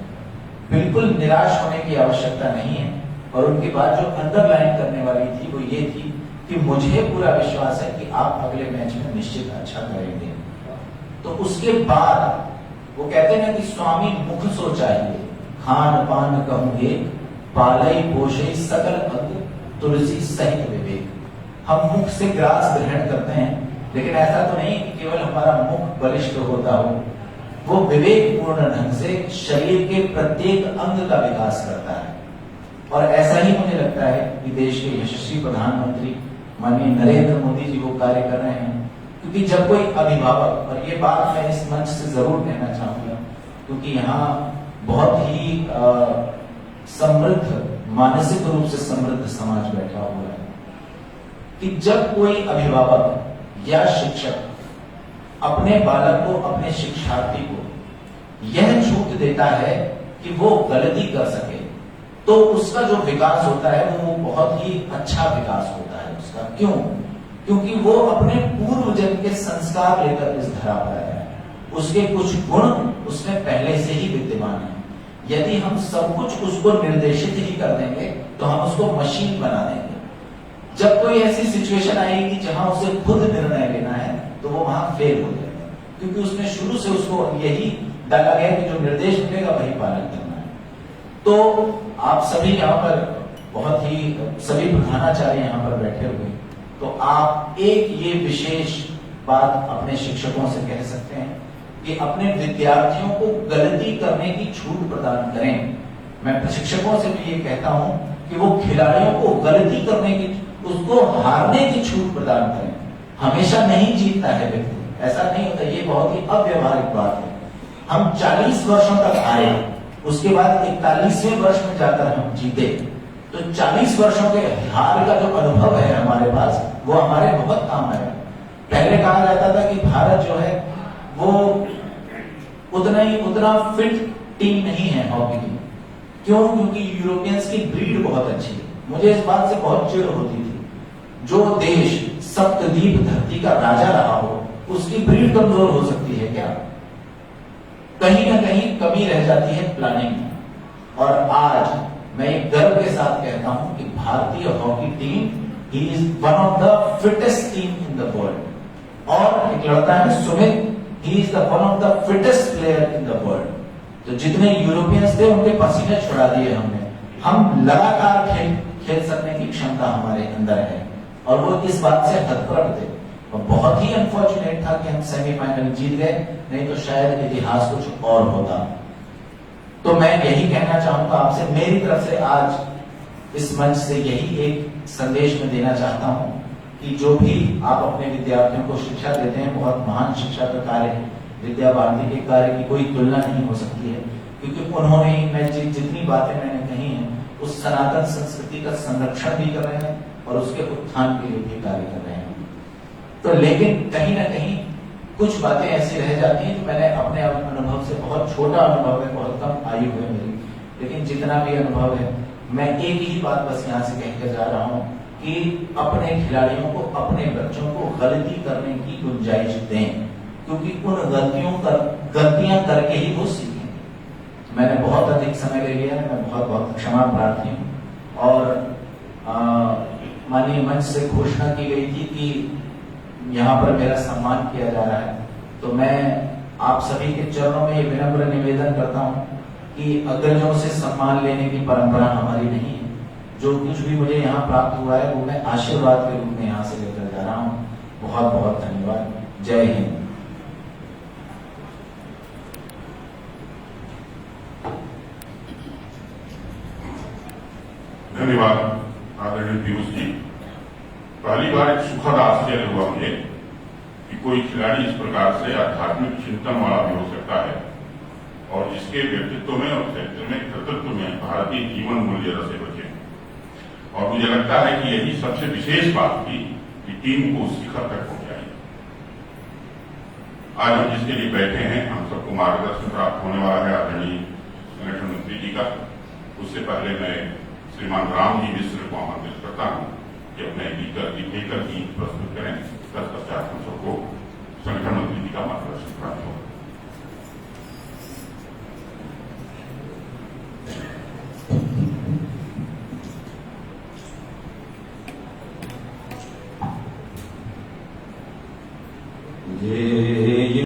बिल्कुल निराश होने की आवश्यकता नहीं है। और उनकी बात जो अंडरलाइन करने वाली थी वो ये थी कि मुझे पूरा विश्वास है कि आप अगले मैच में निश्चित अच्छा करेंगे। तो उसके बाद वो कहते हैं कि स्वामी मुख सो चाहिए, खान पान कहूंगे, पालई पोषे सकल अंग, तुलसी सहित विवेक। हम मुख से ग्रास ग्रहण करते हैं, लेकिन ऐसा तो नहीं कि केवल हमारा मुख बलिष्ठ होता हो, वो विवेक पूर्ण ढंग से शरीर के प्रत्येक अंग का विकास करता है। और ऐसा ही मुझे लगता है कि देश के यशस्वी प्रधानमंत्री माननीय नरेंद्र मोदी जी वो कार्य कर रहे हैं। क्योंकि जब कोई अभिभावक, और ये बात मैं इस मंच से जरूर कहना चाहूंगा क्योंकि यहाँ बहुत ही समृद्ध, मानसिक रूप से समृद्ध समाज बैठा हुआ है, कि जब कोई अभिभावक या शिक्षक अपने बालक को, अपने शिक्षार्थी को यह छूट देता है कि वो गलती कर सके, तो उसका जो विकास होता है वो बहुत ही अच्छा विकास होता है उसका। क्यों? क्योंकि वो अपने पूर्व जन्म के संस्कार लेकर इस धरा पर आया है, उसके कुछ गुण उसमें पहले से ही विद्यमान है। यदि हम सब कुछ उसको निर्देशित ही कर देंगे तो हम उसको मशीन बना देंगे। जब कोई ऐसी सिचुएशन आएगी जहां उसे खुद निर्णय लेना है तो वो वहां फेल हो जाएगा, क्योंकि उसने शुरू से उसको यही डाला गया कि जो निर्देश मिलेगा वही पालन करना है। तो आप सभी यहाँ पर बहुत ही सभी प्रधानाचार्य यहाँ पर बैठे हुए, तो आप एक ये विशेष बात अपने शिक्षकों से कह सकते हैं कि अपने विद्यार्थियों को गलती करने की छूट प्रदान करें। मैं प्रशिक्षकों से भी ये कहता हूं कि वो खिलाड़ियों को गलती करने की, उसको हारने की छूट प्रदान करें। हमेशा नहीं जीतता है व्यक्ति, ऐसा नहीं होता, ये बहुत ही अव्यवहारिक बात है। हम 40 वर्षों तक आए, उसके बाद 41वें वर्ष में जाकर हम जीते, तो 40 वर्षों के हार का जो अनुभव है हमारे पास वो हमारे बहुत काम आएगा। पहले कहा जाता था कि भारत जो है वो उतना फिट टीम नहीं है हॉकी की। क्यों? क्योंकि यूरोपियंस की ब्रीड बहुत अच्छी है। मुझे इस बात से बहुत चिढ़ होती थी, जो देश सप्तद्वीप धरती का राजा रहा हो उसकी ब्रीड कमजोर हो सकती है क्या? कहीं ना कहीं कमी रह जाती है प्लानिंग में। और आज मैं एक गर्व के साथ कहता हूं कि भारतीय hockey team he is one of the fittest team in the world. और एक लड़का है Sumit, he is the one of the fittest player in the world. तो जितने यूरोपियंस थे उनके पसीने छुड़ा दिए हमने। हम लगातार खेल सकने की क्षमता हमारे अंदर है और वो इस बात से हतप्रभ थे। और बहुत ही अनफॉर्चुनेट था कि हम सेमीफाइनल जीत गए, नहीं तो शायद इतिहास कुछ और होता। तो मैं यही कहना चाहूंगा आपसे, मेरी तरफ से आज इस मंच से यही एक संदेश में देना चाहता हूं कि जो भी आप अपने विद्यार्थियों को शिक्षा देते हैं, बहुत महान शिक्षा का कार्य है। विद्या भारती के कार्य की कोई तुलना नहीं हो सकती है, क्योंकि उन्होंने ही, मैं जितनी बातें मैंने कही हैं, उस सनातन संस्कृति का संरक्षण भी कर रहे हैं और उसके उत्थान के लिए भी कार्य कर रहे हैं। तो लेकिन कहीं ना कहीं कुछ बातें ऐसी रह जाती हैं जो मैंने अपने अनुभव से, बहुत छोटा अनुभव है, बहुत कम आयु है मेरी, लेकिन जितना भी अनुभव है मैं एक ही बात बस यहाँ से कहकर जा रहा हूँ कि अपने खिलाड़ियों को, अपने बच्चों को गलती करने की गुंजाइश दें, क्योंकि उन गलतियां करके ही वो सीखेंगे। मैंने बहुत अधिक समय ले लिया है, मैं बहुत बहुत क्षमा प्रार्थी हूँ। और माननीय मंच से घोषणा की गई थी कि यहाँ पर मेरा सम्मान किया जा रहा है, तो मैं आप सभी के चरणों में ये विनम्र निवेदन करता हूँ कि अग्रजों से सम्मान लेने की परंपरा हमारी नहीं है। जो कुछ भी मुझे यहाँ प्राप्त हुआ है वो मैं आशीर्वाद के रूप में यहाँ से लेकर जा रहा हूँ। बहुत बहुत धन्यवाद। जय हिंद। धन्यवाद आदरणीय पीयूष जी। पहली बार एक सुखद हास्य समझे कि कोई खिलाड़ी इस प्रकार से आध्यात्मिक चिंतन वाला भी हो सकता है और जिसके व्यक्तित्व में और चरित्र में कर्तृत्व में भारतीय जीवन मूल्य रसे बचे। और मुझे लगता है कि यही सबसे विशेष बात थी कि टीम को उस शिखर तक पहुंचाई। आज हम जिसके लिए बैठे हैं, हम सबको मार्गदर्शन प्राप्त होने वाला है आदरणीय संगठन मंत्री जी का। उससे पहले मैं श्रीमान राम जी मिश्र को आमंत्रित करता हूं कि अपने लेकर गीत प्रस्तुत करें। तत्पश्चात हम सबको संगठन मंत्री जी का मार्गदर्शन प्राप्त होगा। ये